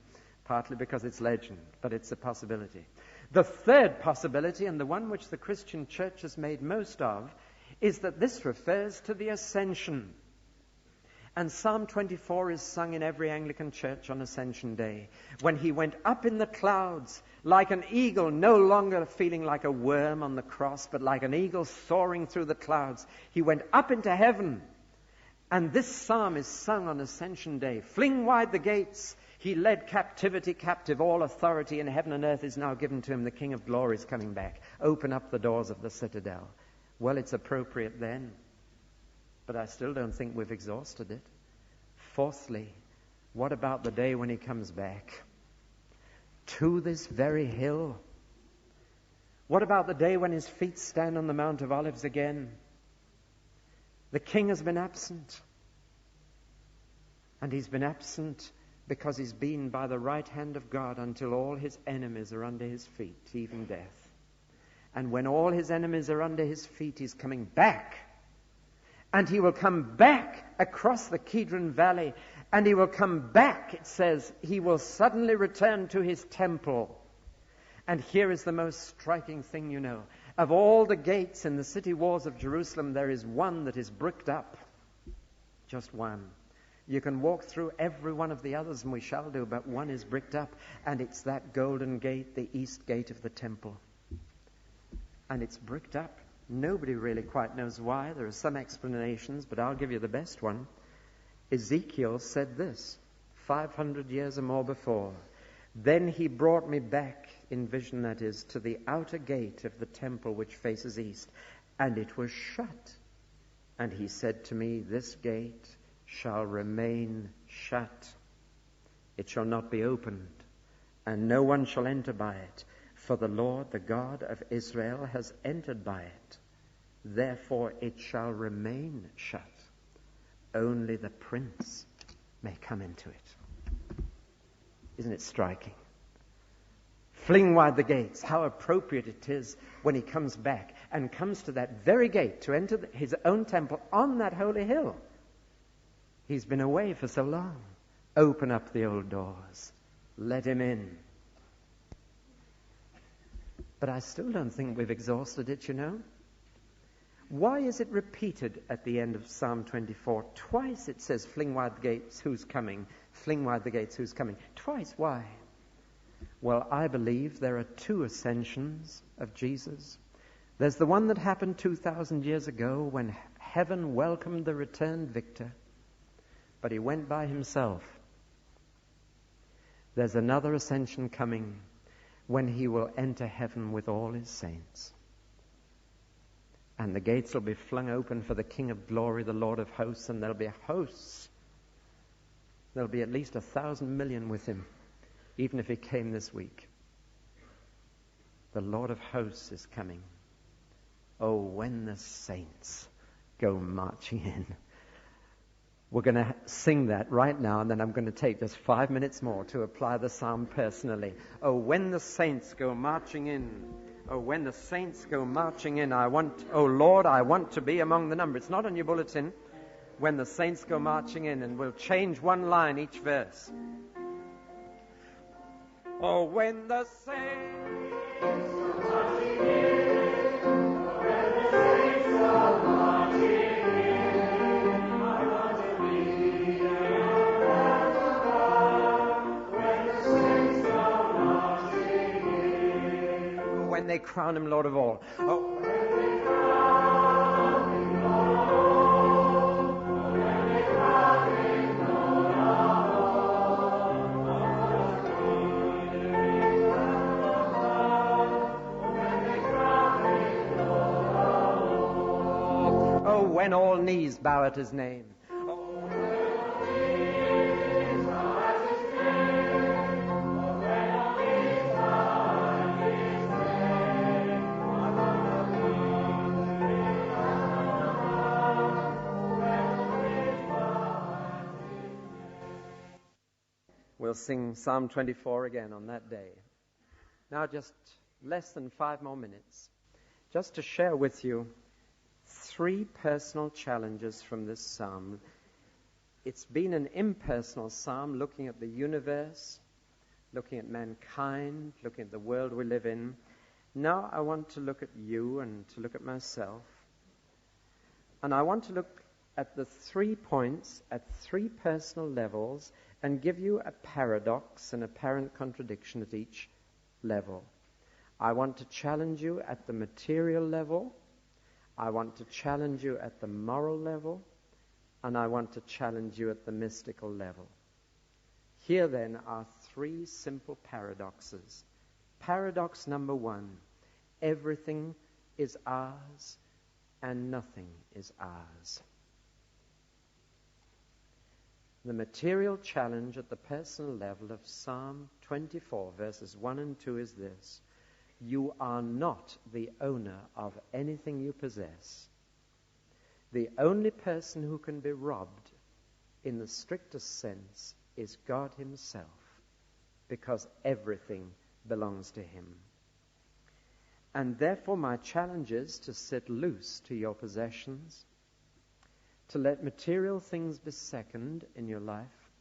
Partly because it's legend, but it's a possibility. The third possibility, and the one which the Christian church has made most of, is that this refers to the ascension. And Psalm 24 is sung in every Anglican church on Ascension Day, when he went up in the clouds like an eagle, no longer feeling like a worm on the cross, but like an eagle soaring through the clouds. He went up into heaven, And this psalm is sung on Ascension Day. Fling wide the gates. He led captivity captive. All authority in heaven and earth is now given to him. The King of glory is coming back. Open up the doors of the citadel. Well, it's appropriate then. But I still don't think we've exhausted it. Fourthly, what about the day when he comes back? To this very hill. What about the day when his feet stand on the Mount of Olives again? The king has been absent. And he's been absent because he's been by the right hand of God until all his enemies are under his feet, even death. And when all his enemies are under his feet, he's coming back. And he will come back across the Kidron Valley. And he will come back, it says, he will suddenly return to his temple. And here is the most striking thing you know. Of all the gates in the city walls of Jerusalem, there is one that is bricked up. Just one. You can walk through every one of the others, and we shall do, but one is bricked up. And it's that golden gate, the east gate of the temple. And it's bricked up. Nobody really quite knows why. There are some explanations, but I'll give you the best one. Ezekiel said this 500 years or more before. Then he brought me back, in vision that is, to the outer gate of the temple which faces east, and it was shut. And he said to me, this gate shall remain shut. It shall not be opened, and no one shall enter by it. For the Lord, the God of Israel, has entered by it. Therefore it shall remain shut. Only the prince may come into it. Isn't it striking? Fling wide the gates. How appropriate it is when he comes back and comes to that very gate to enter his own temple on that holy hill. He's been away for so long. Open up the old doors. Let him in. But I still don't think we've exhausted it, you know. Why is it repeated at the end of Psalm 24? Twice it says, fling wide the gates, who's coming? Fling wide the gates, who's coming? Twice, why? Well, I believe there are two ascensions of Jesus. There's the one that happened 2,000 years ago when heaven welcomed the returned victor, but he went by himself. There's another ascension coming when he will enter heaven with all his saints. And the gates will be flung open for the King of glory, the Lord of hosts, and there'll be hosts. There'll be at least 1,000 million with him, even if he came this week. The Lord of hosts is coming. Oh, when the saints go marching in. We're going to sing that right now, and then I'm going to take just 5 minutes more to apply the psalm personally. Oh, when the saints go marching in. Oh, when the saints go marching in, oh Lord, I want to be among the number. It's not on your bulletin. When the saints go marching in, and we'll change one line each verse. Oh, when the saints go marching in, oh, when the saints go marching in, I want to be among the number. When the saints go marching in, when they crown him Lord of all. Oh, when they crown him Lord of all. Oh, when they crown him Lord of all. Oh, when all knees bow at his name. We'll sing Psalm 24 again on that day. Now just less than 5 more minutes, just to share with you 3 personal challenges from this psalm. It's been an impersonal psalm, looking at the universe, looking at mankind, looking at the world we live in. Now I want to look at you and to look at myself. And I want to look at the 3 points at 3 personal levels and give you a paradox, an apparent contradiction at each level. I want to challenge you at the material level. I want to challenge you at the moral level. And I want to challenge you at the mystical level. Here then are three simple paradoxes. Paradox number one, everything is ours and nothing is ours. The material challenge at the personal level of Psalm 24, verses 1 and 2 is this: you are not the owner of anything you possess. The only person who can be robbed in the strictest sense is God himself, because everything belongs to him. And therefore my challenge is to sit loose to your possessions, to let material things be second in your life,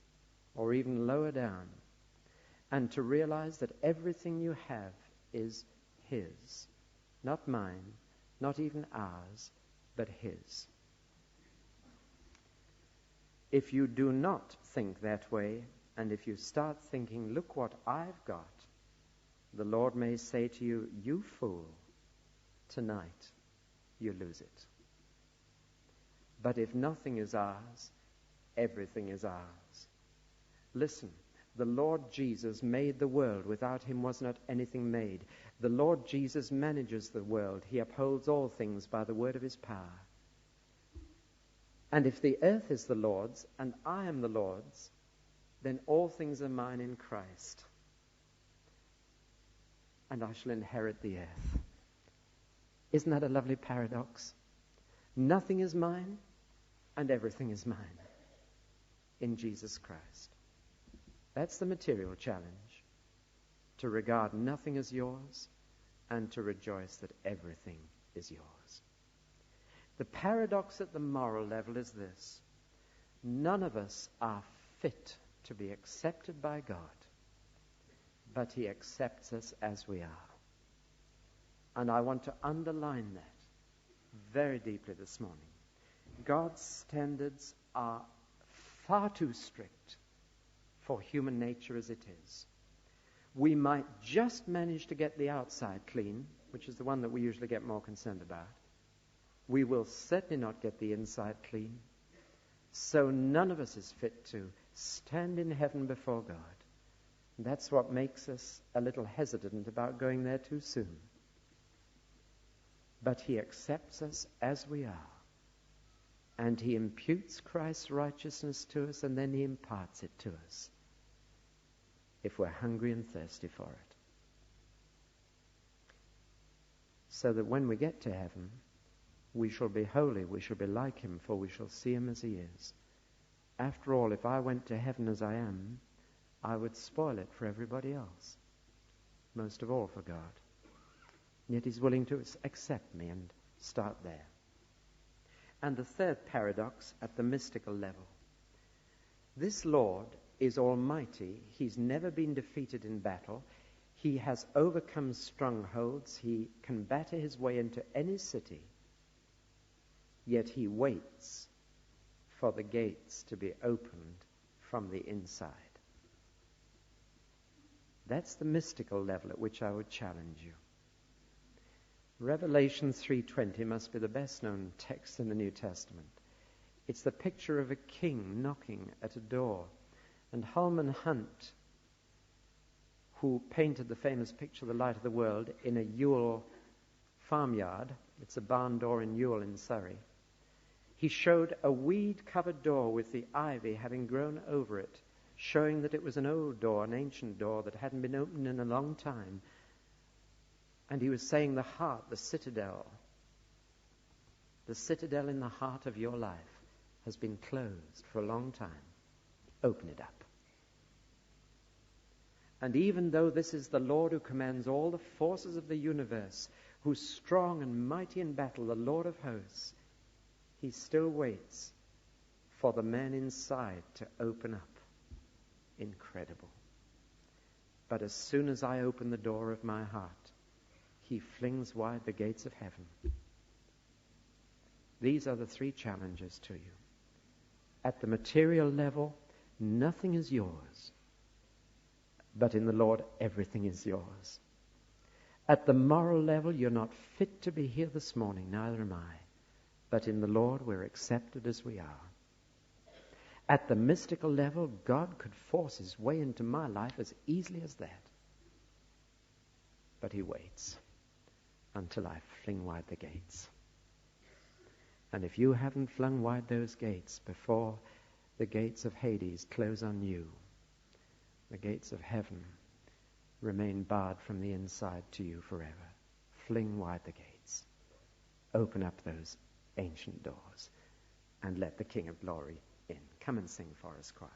or even lower down, and to realize that everything you have is his, not mine, not even ours, but his. If you do not think that way, and if you start thinking, look what I've got, the Lord may say to you, you fool, tonight you lose it. But if nothing is ours, everything is ours. Listen, the Lord Jesus made the world. Without him was not anything made. The Lord Jesus manages the world. He upholds all things by the word of his power. And if the earth is the Lord's and I am the Lord's, then all things are mine in Christ. And I shall inherit the earth. Isn't that a lovely paradox? Nothing is mine and everything is mine in Jesus Christ. That's the material challenge, to regard nothing as yours and to rejoice that everything is yours. The paradox at the moral level is this: none of us are fit to be accepted by God, but he accepts us as we are. And I want to underline that very deeply this morning. God's standards are far too strict for human nature as it is. We might just manage to get the outside clean, which is the one that we usually get more concerned about. We will certainly not get the inside clean. So none of us is fit to stand in heaven before God. And that's what makes us a little hesitant about going there too soon. But he accepts us as we are. And he imputes Christ's righteousness to us, and then he imparts it to us, if we're hungry and thirsty for it. So that when we get to heaven, we shall be holy, we shall be like him, for we shall see him as he is. After all, if I went to heaven as I am, I would spoil it for everybody else, most of all for God. Yet he's willing to accept me and start there. And the third paradox at the mystical level. This Lord is almighty. He's never been defeated in battle. He has overcome strongholds. He can batter his way into any city. Yet he waits for the gates to be opened from the inside. That's the mystical level at which I would challenge you. Revelation 3:20 must be the best known text in the New Testament. It's the picture of a king knocking at a door. And Holman Hunt, who painted the famous picture, The Light of the World, in a Ewell farmyard, it's a barn door in Ewell in Surrey, he showed a weed-covered door with the ivy having grown over it, showing that it was an old door, an ancient door that hadn't been opened in a long time. And he was saying the heart, the citadel in the heart of your life has been closed for a long time. Open it up. And even though this is the Lord who commands all the forces of the universe, who's strong and mighty in battle, the Lord of hosts, he still waits for the man inside to open up. Incredible. But as soon as I open the door of my heart, he flings wide the gates of heaven. These are the three challenges to you. At the material level, nothing is yours. But in the Lord, everything is yours. At the moral level, you're not fit to be here this morning, neither am I. But in the Lord, we're accepted as we are. At the mystical level, God could force his way into my life as easily as that. But he waits until I fling wide the gates. And if you haven't flung wide those gates before the gates of Hades close on you, the gates of heaven remain barred from the inside to you forever. Fling wide the gates. Open up those ancient doors and let the King of Glory in. Come and sing for us, choir.